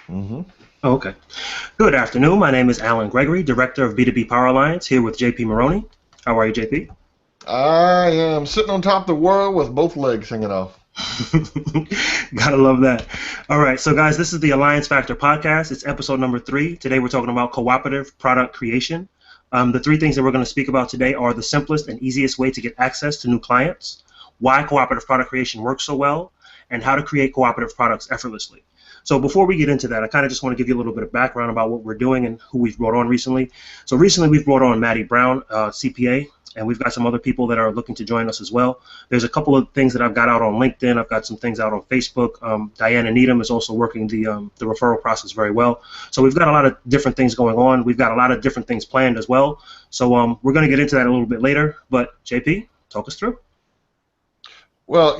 hmm Oh, okay. Good afternoon. My name is Alan Gregory, Director of B2B Power Alliance, here with JP Maroney. How are you, JP? I am sitting on top of the world with both legs hanging off. Gotta love that. All right, so guys, this is the Alliance Factor podcast. It's episode number 3. Today we're talking about cooperative product creation. The 3 things that we're going to speak about today are the simplest and easiest way to get access to new clients, why cooperative product creation works so well, and how to create cooperative products effortlessly. So before we get into that, I kind of just want to give you a little bit of background about what we're doing and who we've brought on recently. So recently we've brought on Maddie Brown, CPA, and we've got some other people that are looking to join us as well. There's a couple of things that I've got out on LinkedIn. I've got some things out on Facebook. Diana Needham is also working the referral process very well. So we've got a lot of different things going on. We've got a lot of different things planned as well. So we're going to get into that a little bit later. But JP, talk us through. Well,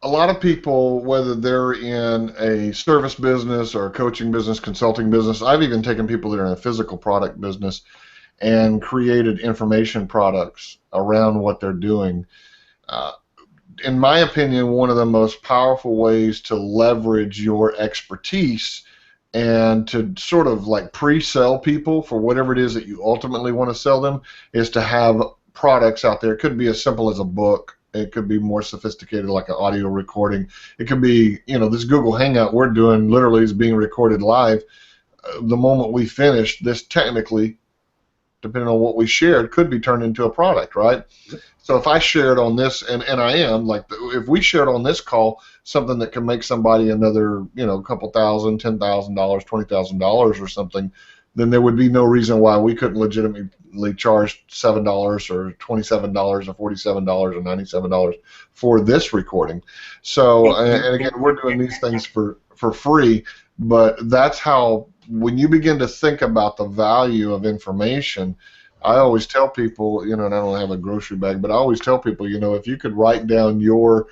a lot of people, whether they're in a service business or a coaching business, consulting business, I've even taken people that are in a physical product business and created information products around what they're doing. Uh, in my opinion, one of the most powerful ways to leverage your expertise and to sort of like pre-sell people for whatever it is that you ultimately want to sell them is to have products out there. It could be as simple as a book. It could be more sophisticated like an audio recording. It could be, this Google Hangout we're doing literally is being recorded live. The moment we finish, this technically, depending on what we shared, could be turned into a product, right? So if I shared on this, and I am, like, if we shared on this call something that can make somebody another, couple thousand, $10,000, $20,000 or something, then there would be no reason why we couldn't legitimately charge $7 or $27 or $47 or $97 for this recording. So, and again, we're doing these things for free, but that's how, when you begin to think about the value of information, I always tell people, and I don't have a grocery bag, but I always tell people, if you could write down your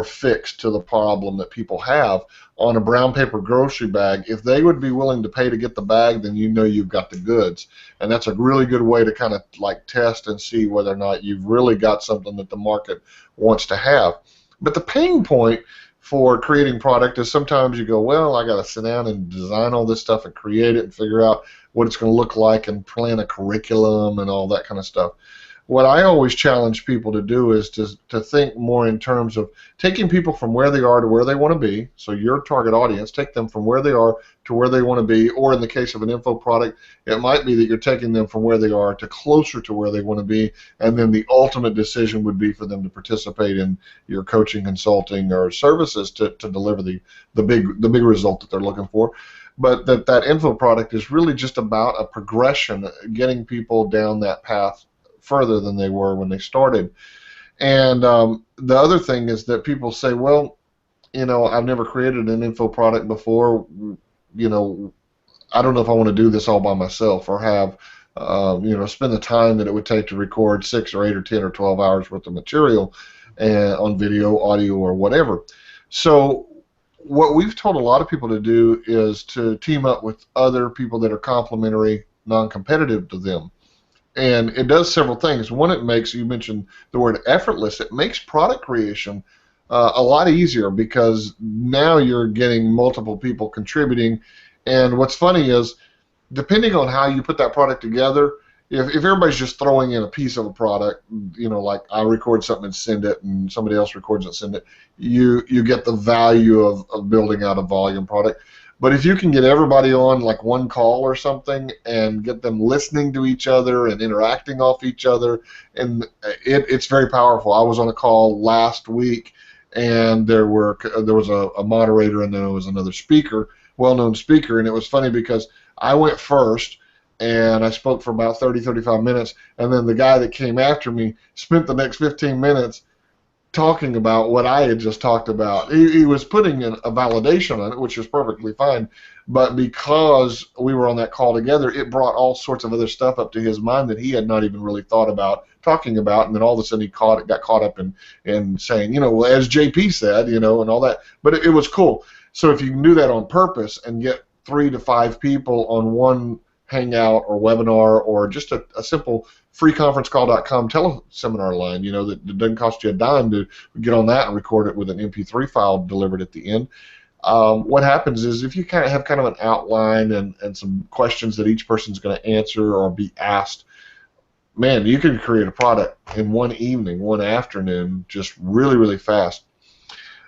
fix to the problem that people have on a brown paper grocery bag, if they would be willing to pay to get the bag, then you've got the goods. And that's a really good way to kind of like test and see whether or not you've really got something that the market wants to have. But the pain point for creating product is sometimes you go, well, I got to sit down and design all this stuff and create it and figure out what it's going to look like and plan a curriculum and all that kind of stuff. What I always challenge people to do is to think more in terms of taking people from where they are to where they want to be. So your target audience, take them from where they are to where they want to be, or in the case of an info product, it might be that you're taking them from where they are to closer to where they want to be, and then the ultimate decision would be for them to participate in your coaching, consulting, or services to deliver the big result that they're looking for. But that info product is really just about a progression, getting people down that path further than they were when they started. And the other thing is that people say, well, I've never created an info product before. I don't know if I want to do this all by myself or have, spend the time that it would take to record 6 or 8 or 10 or 12 hours worth of material on video, audio, or whatever. So what we've told a lot of people to do is to team up with other people that are complementary, non-competitive to them. And it does several things. One, it makes, you mentioned the word effortless, it makes product creation a lot easier because now you're getting multiple people contributing. And what's funny is, depending on how you put that product together, if everybody's just throwing in a piece of a product, like I record something and send it, and somebody else records it and send it, you get the value of building out a volume product. But if you can get everybody on like one call or something and get them listening to each other and interacting off each other, and it's very powerful. I was on a call last week, and there was a moderator and then there was another speaker, well-known speaker, and it was funny because I went first and I spoke for about 35 minutes, and then the guy that came after me spent the next 15 minutes talking about what I had just talked about. He was putting a validation on it, which is perfectly fine, but because we were on that call together, it brought all sorts of other stuff up to his mind that he had not even really thought about talking about, and then all of a sudden he got caught up in saying, well, as JP said, and all that, but it was cool. So if you can do that on purpose and get 3 to 5 people on one hangout or webinar or just a simple freeconferencecall.com teleseminar line, that doesn't cost you a dime to get on that and record it with an MP3 file delivered at the end. what happens is if you kind of have kind of an outline and some questions that each person's going to answer or be asked, man, you can create a product in one evening, one afternoon, just really, really fast.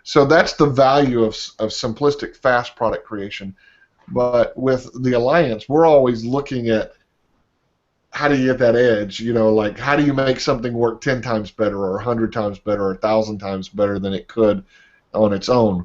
So that's the value of simplistic, fast product creation. But with the Alliance, we're always looking at how do you get that edge? Like how do you make something work 10 times better or 100 times better or 1,000 times better than it could on its own?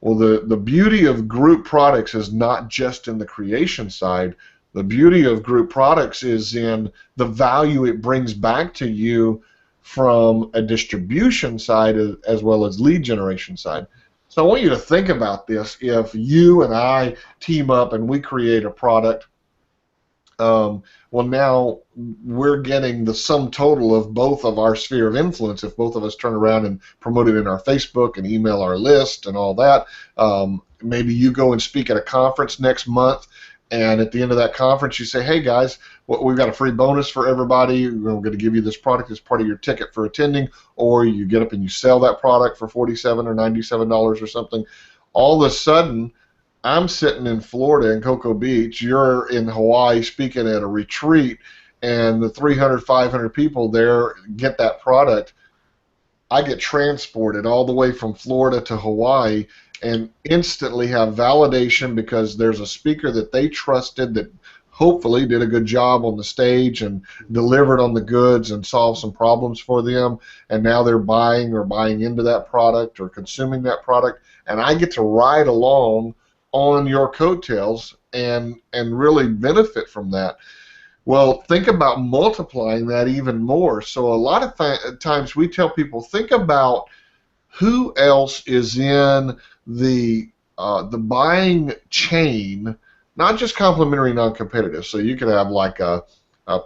Well, the beauty of group products is not just in the creation side. The beauty of group products is in the value it brings back to you from a distribution side as well as lead generation side. So I want you to think about this. If you and I team up and we create a product, well, now we're getting the sum total of both of our sphere of influence. If both of us turn around and promote it in our Facebook and email our list and all that, maybe you go and speak at a conference next month, and at the end of that conference you say, hey guys, we've got a free bonus for everybody. We're going to give you this product as part of your ticket for attending, or you get up and you sell that product for $47 or $97 or something. All of a sudden, I'm sitting in Florida in Cocoa Beach, you're in Hawaii speaking at a retreat, and the 300, 500 people there get that product. I get transported all the way from Florida to Hawaii and instantly have validation because there's a speaker that they trusted that hopefully did a good job on the stage and delivered on the goods and solved some problems for them, and now they're buying or buying into that product or consuming that product, and I get to ride along on your coattails and really benefit from that. Well, think about multiplying that even more. So a lot of times we tell people, think about who else is in the buying chain, not just complementary, non-competitive. So you could have like a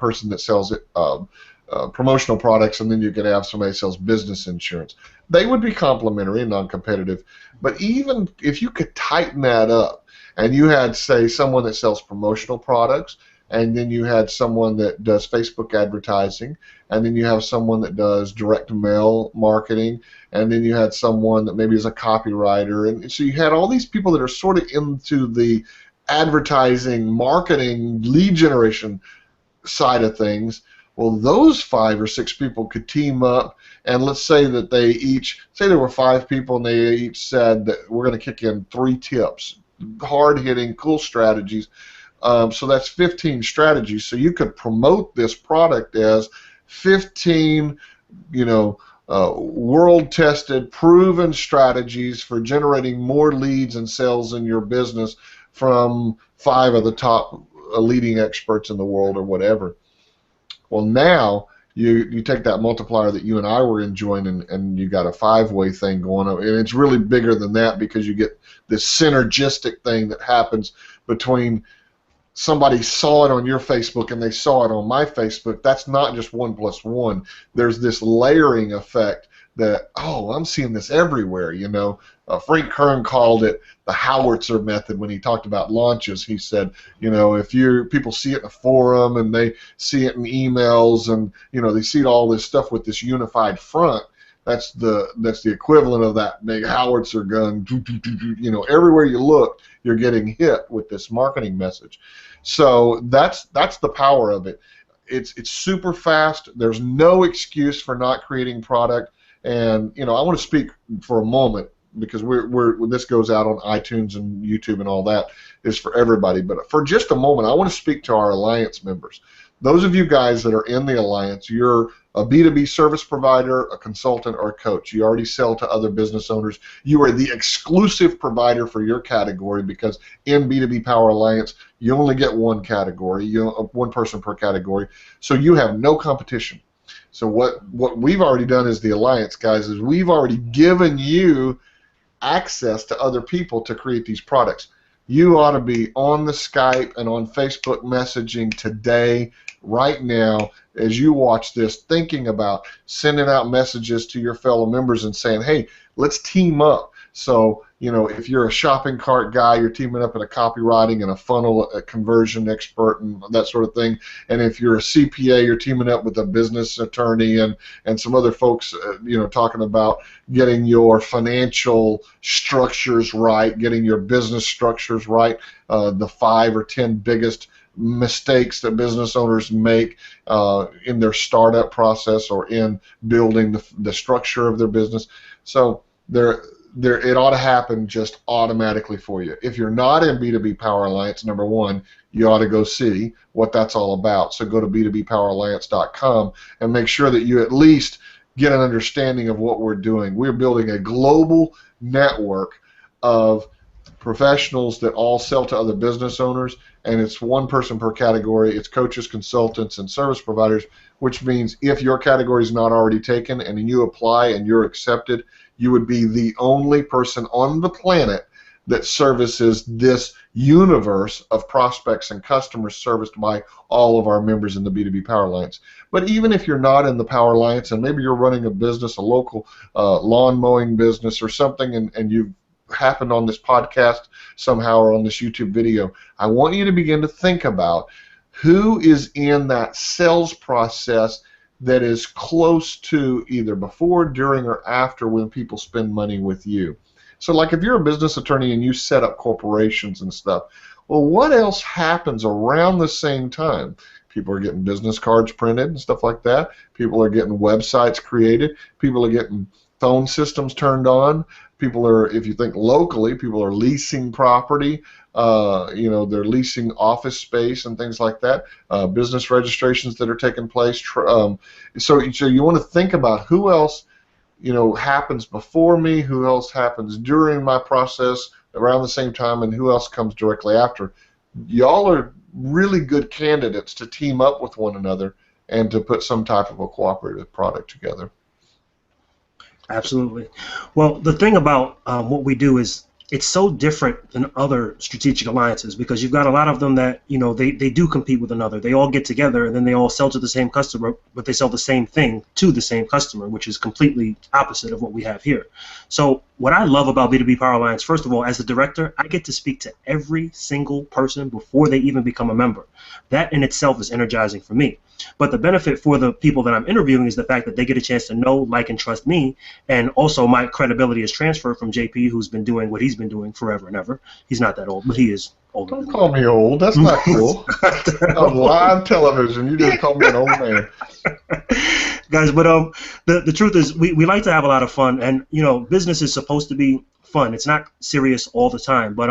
person that sells promotional products, and then you could have somebody that sells business insurance. They would be complementary and non-competitive. But even if you could tighten that up, and you had, say, someone that sells promotional products, and then you had someone that does Facebook advertising, and then you have someone that does direct mail marketing, and then you had someone that maybe is a copywriter, and so you had all these people that are sort of into the advertising, marketing, lead generation side of things. Well, those 5 or 6 people could team up, and let's say that they each, say there were 5 people, and they each said that we're going to kick in 3 tips, hard-hitting, cool strategies. So that's 15 strategies. So you could promote this product as 15, world-tested, proven strategies for generating more leads and sales in your business from 5 of the top leading experts in the world or whatever. Well, now you take that multiplier that you and I were enjoying, and you got a 5-way thing going on, and it's really bigger than that because you get this synergistic thing that happens between somebody saw it on your Facebook and they saw it on my Facebook. That's not just 1 + 1. There's this layering effect that, oh, I'm seeing this everywhere. Frank Kern called it the howitzer method when he talked about launches. He said, if people see it in a forum and they see it in emails and they see all this stuff with this unified front, that's the equivalent of that big howitzer gun. Everywhere you look, you're getting hit with this marketing message. So that's the power of it. It's super fast. There's no excuse for not creating product. And I want to speak for a moment, because this goes out on iTunes and YouTube and all that, is for everybody. But for just a moment, I want to speak to our Alliance members. Those of you guys that are in the Alliance, you're a B2B service provider, a consultant, or a coach. You already sell to other business owners. You are the exclusive provider for your category, because in B2B Power Alliance, you only get one category, one person per category, so you have no competition. So what we've already done as the Alliance, guys, is we've already given you access to other people to create these products. You ought to be on the Skype and on Facebook messaging today, right now, as you watch this, thinking about sending out messages to your fellow members and saying, hey, let's team up. So, if you're a shopping cart guy, you're teaming up in a copywriting and a funnel, a conversion expert, and that sort of thing. And if you're a CPA, you're teaming up with a business attorney and some other folks, talking about getting your financial structures right, getting your business structures right, the 5 or 10 biggest mistakes that business owners make in their startup process or in building the structure of their business. So it ought to happen just automatically for you. If you're not in B2B Power Alliance, number one, you ought to go see what that's all about. So go to b2bpoweralliance.com and make sure that you at least get an understanding of what we're doing. We're building a global network of professionals that all sell to other business owners, and it's one person per category. It's coaches, consultants, and service providers, which means if your category is not already taken and you apply and you're accepted, you would be the only person on the planet that services this universe of prospects and customers serviced by all of our members in the B2B Power Alliance. But even if you're not in the Power Alliance and maybe you're running a business, a local lawn mowing business or something, and you've happened on this podcast somehow or on this YouTube video, I want you to begin to think about who is in that sales process that is close to either before, during, or after when people spend money with you. So like if you're a business attorney and you set up corporations and stuff, well, what else happens around the same time? People are getting business cards printed and stuff like that. People are getting websites created. People are getting phone systems turned on. People are, if you think locally, people are leasing property. They're leasing office space and things like that. Business registrations that are taking place. So you want to think about who else, happens before me, who else happens during my process around the same time, and who else comes directly after. Y'all are really good candidates to team up with one another and to put some type of a cooperative product together. Absolutely. Well, the thing about what we do is it's so different than other strategic alliances because you've got a lot of them that, they do compete with another. They all get together and then they all sell to the same customer, but they sell the same thing to the same customer, which is completely opposite of what we have here. So what I love about B2B Power Alliance, first of all, as a director, I get to speak to every single person before they even become a member. That in itself is energizing for me. But the benefit for the people that I'm interviewing is the fact that they get a chance to know, like, and trust me, and also my credibility is transferred from JP, who's been doing what he's been doing forever and ever. He's not that old, but he is older. Don't call me old. That's not cool. On live television, you just call me an old man. Guys, but the truth is we like to have a lot of fun, and business is supposed to be fun. It's not serious all the time, but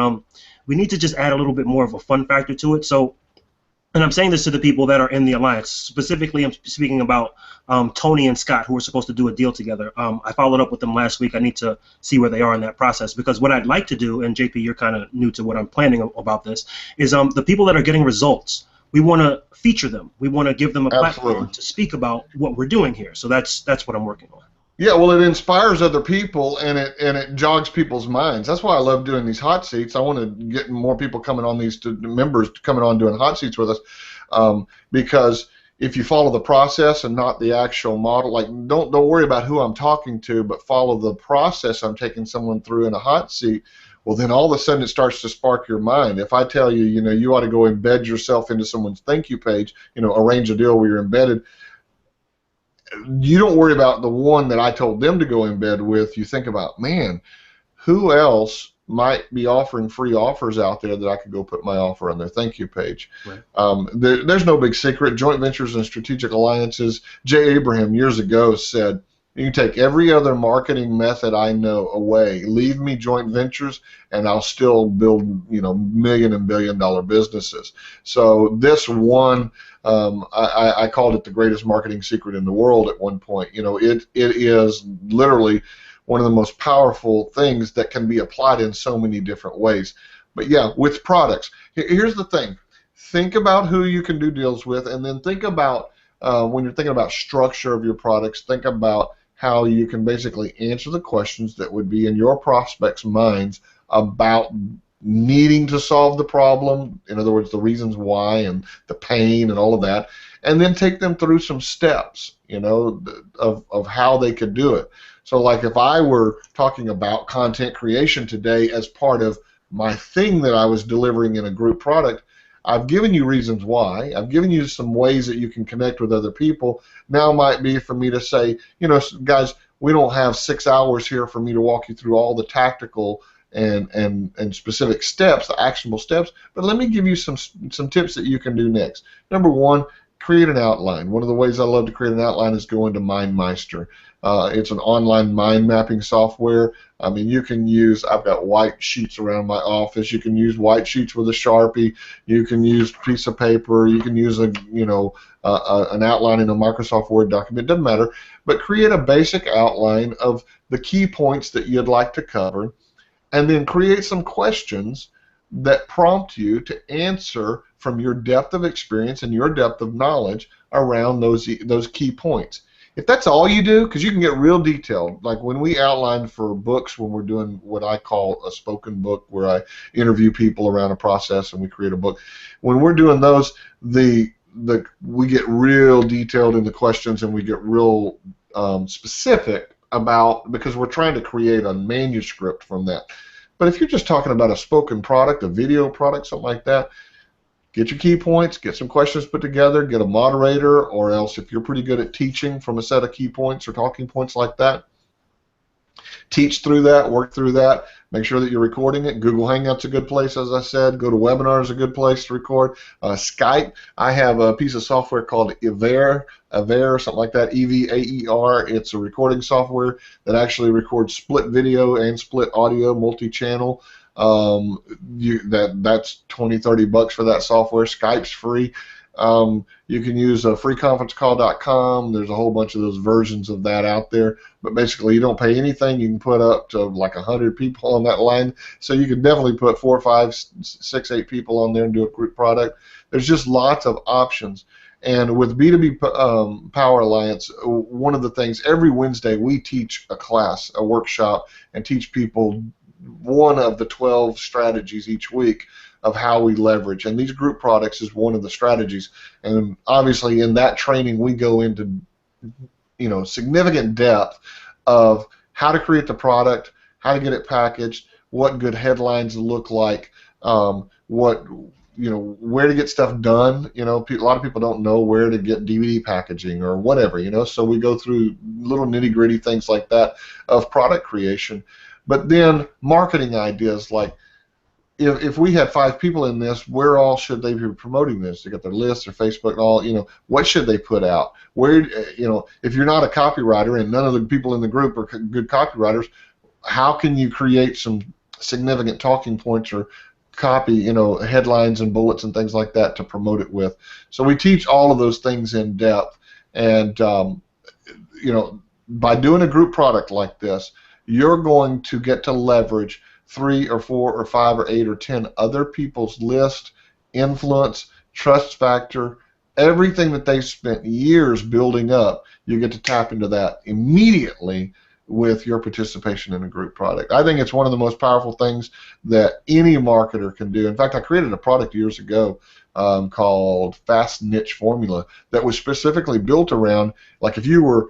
we need to just add a little bit more of a fun factor to it. So. And I'm saying this to the people that are in the alliance. Specifically, I'm speaking about Tony and Scott, who are supposed to do a deal together. I followed up with them last week. I need to see where they are in that process because what I'd like to do, and JP, you're kind of new to what I'm planning about this, is the people that are getting results, we want to feature them. We want to give them a platform to speak about what we're doing here. So that's what I'm working on. Yeah, well, it inspires other people and it jogs people's minds. That's why I love doing these hot seats. I want to get more people coming on members coming on doing hot seats with us, because if you follow the process and not the actual model, like don't worry about who I'm talking to, but follow the process I'm taking someone through in a hot seat. Well, then all of a sudden it starts to spark your mind. If I tell you, you ought to go embed yourself into someone's thank you page, arrange a deal where you're embedded. You don't worry about the one that I told them to go embed with. You think about, man, who else might be offering free offers out there that I could go put my offer on their thank you page. Right. There's no big secret. Joint ventures and strategic alliances. Jay Abraham years ago said, you can take every other marketing method I know away. Leave me joint ventures, and I'll still build, million and billion dollar businesses. So this one, I called it the greatest marketing secret in the world at one point. It is literally one of the most powerful things that can be applied in so many different ways. But yeah, with products, here's the thing: think about who you can do deals with, and then think about when you're thinking about structure of your products. Think about how you can basically answer the questions that would be in your prospects' minds about needing to solve the problem, in other words, the reasons why and the pain and all of that, and then take them through some steps, of how they could do it. So like if I were talking about content creation today as part of my thing that I was delivering in a group product, I've given you reasons why. I've given you some ways that you can connect with other people. Now might be for me to say, guys, we don't have 6 hours here for me to walk you through all the tactical and specific steps, the actionable steps, but let me give you some tips that you can do next. Number one, create an outline. One of the ways I love to create an outline is go into MindMeister. It's an online mind mapping software. I mean, you can use, I've got white sheets around my office. You can use white sheets with a Sharpie. You can use a piece of paper. You can use an outline in a Microsoft Word document. It doesn't matter. But create a basic outline of the key points that you'd like to cover, and then create some questions that prompt you to answer from your depth of experience and your depth of knowledge around those key points. If that's all you do, because you can get real detailed, like when we outline for books, when we're doing what I call a spoken book, where I interview people around a process and we create a book. When we're doing those, we get real detailed in the questions, and we get real specific about, because we're trying to create a manuscript from that. But if you're just talking about a spoken product, a video product, something like that, get your key points, get some questions put together, get a moderator, or else if you're pretty good at teaching from a set of key points or talking points like that, teach through that, work through that, make sure that you're recording it. Google Hangout's a good place, as I said. Go to Webinar is a good place to record. Skype, I have a piece of software called Evaer, something like that, Evaer. It's a recording software that actually records split video and split audio, multi-channel. That's $20-30 for that software. Skype's free. You can use freeconferencecall.com. There's a whole bunch of those versions of that out there, but basically you don't pay anything. You can put up to like 100 people on that line, so you can definitely put 4, 5, 6, 8 people on there and do a group product. There's just lots of options. And with B2B Power Alliance, one of the things, every Wednesday we teach a class, a workshop, and teach people one of the 12 strategies each week of how we leverage, and these group products is one of the strategies. And obviously in that training we go into significant depth of how to create the product, how to get it packaged, what good headlines look like, where to get stuff done. A lot of people don't know where to get DVD packaging or whatever, so we go through little nitty-gritty things like that of product creation. But then marketing ideas, like if we had 5 people in this, where all should they be promoting this? They got their list, their Facebook, and all. What should they put out? Where, if you're not a copywriter and none of the people in the group are good copywriters, how can you create some significant talking points or copy, headlines and bullets and things like that to promote it with? So we teach all of those things in depth, and by doing a group product like this, you're going to get to leverage 3 or 4 or 5 or 8 or 10 other people's list, influence, trust factor, everything that they've spent years building up. You get to tap into that immediately with your participation in a group product. I think it's one of the most powerful things that any marketer can do. In fact, I created a product years ago called Fast Niche Formula that was specifically built around, like, if you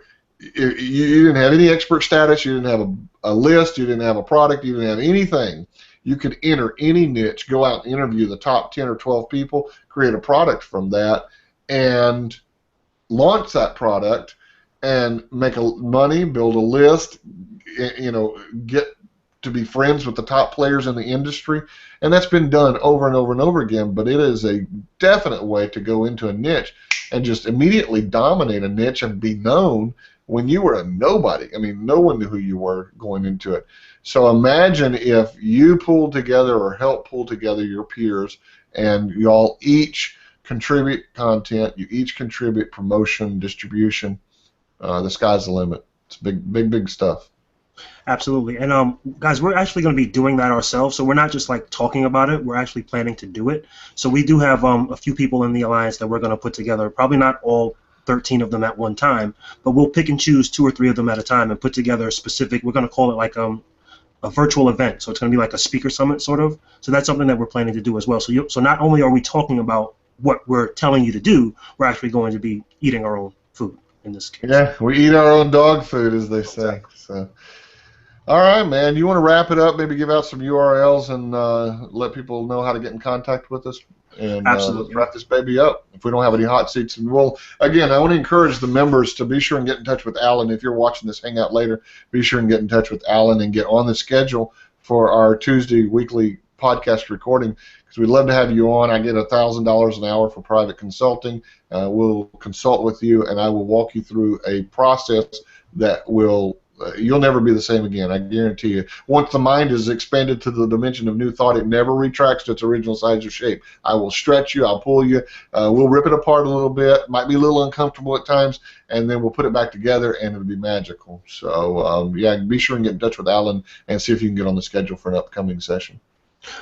didn't have any expert status, you didn't have a list, you didn't have a product, you didn't have anything, you could enter any niche, go out and interview the top 10 or 12 people, create a product from that, and launch that product and make money, build a list, get to be friends with the top players in the industry. And that's been done over and over and over again, but it is a definite way to go into a niche and just immediately dominate a niche and be known when you were a nobody. I mean, no one knew who you were going into it. So imagine if you pulled together or helped pull together your peers, and you all each contribute content, you each contribute promotion, distribution. The sky's the limit. It's big stuff. Absolutely. And guys, we're actually going to be doing that ourselves, so we're not just like talking about it, we're actually planning to do it. So we do have a few people in the Alliance that we're going to put together, probably not all 13 of them at one time, but we'll pick and choose 2 or 3 of them at a time and put together a specific, we're going to call it like a virtual event. So it's going to be like a speaker summit sort of. So that's something that we're planning to do as well. So not only are we talking about what we're telling you to do, we're actually going to be eating our own food. in this case. Yeah, we eat our own dog food, as they say. Exactly. So, all right, man. You want to wrap it up? Maybe give out some URLs and let people know how to get in contact with us. And let's Absolutely. wrap this baby up. If we don't have any hot seats, and we'll again, I want to encourage the members to be sure and get in touch with Alan. If you're watching this hangout later, be sure and get in touch with Alan and get on the schedule for our Tuesday weekly podcast recording, because we'd love to have you on. I get $1,000 an hour for private consulting. We'll consult with you, and I will walk you through a process that will you'll never be the same again. I guarantee you. Once the mind is expanded to the dimension of new thought, it never retracts to its original size or shape. I will stretch you. I'll pull you. We'll rip it apart a little bit. Might be a little uncomfortable at times, and then we'll put it back together, and it'll be magical. So, yeah, be sure and get in touch with Alan and see if you can get on the schedule for an upcoming session.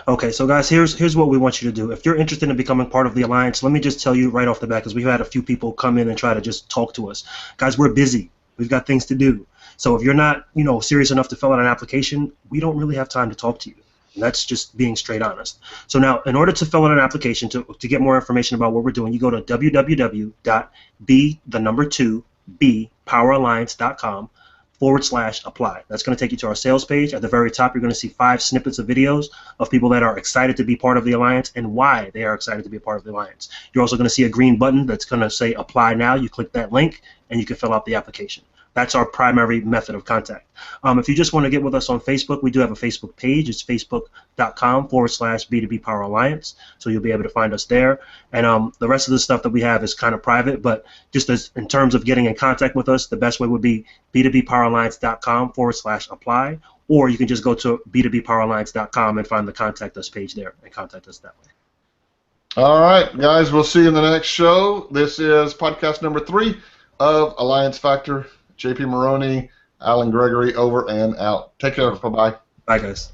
Okay, so guys, here's what we want you to do. If you're interested in becoming part of the Alliance, let me just tell you right off the bat, because we've had a few people come in and try to just talk to us. Guys, we're busy. We've got things to do. So if you're not, serious enough to fill out an application, we don't really have time to talk to you. And that's just being straight honest. So now, in order to fill out an application, to get more information about what we're doing, you go to www.b2bpoweralliance.com/apply. That's going to take you to our sales page. At the very top, you're going to see 5 snippets of videos of people that are excited to be part of the Alliance and why they are excited to be a part of the Alliance. You're also going to see a green button that's going to say apply now. You click that link and you can fill out the application. That's our primary method of contact. If you just want to get with us on Facebook, we do have a Facebook page. It's facebook.com/B2B Power Alliance. So you'll be able to find us there. And the rest of the stuff that we have is kind of private, but just as in terms of getting in contact with us, the best way would be b2bpoweralliance.com/apply, or you can just go to b2bpoweralliance.com and find the contact us page there and contact us that way. All right, guys, we'll see you in the next show. This is podcast number 3 of Alliance Factor. JP Maroney, Alan Gregory, over and out. Take care. Bye-bye. Bye, guys.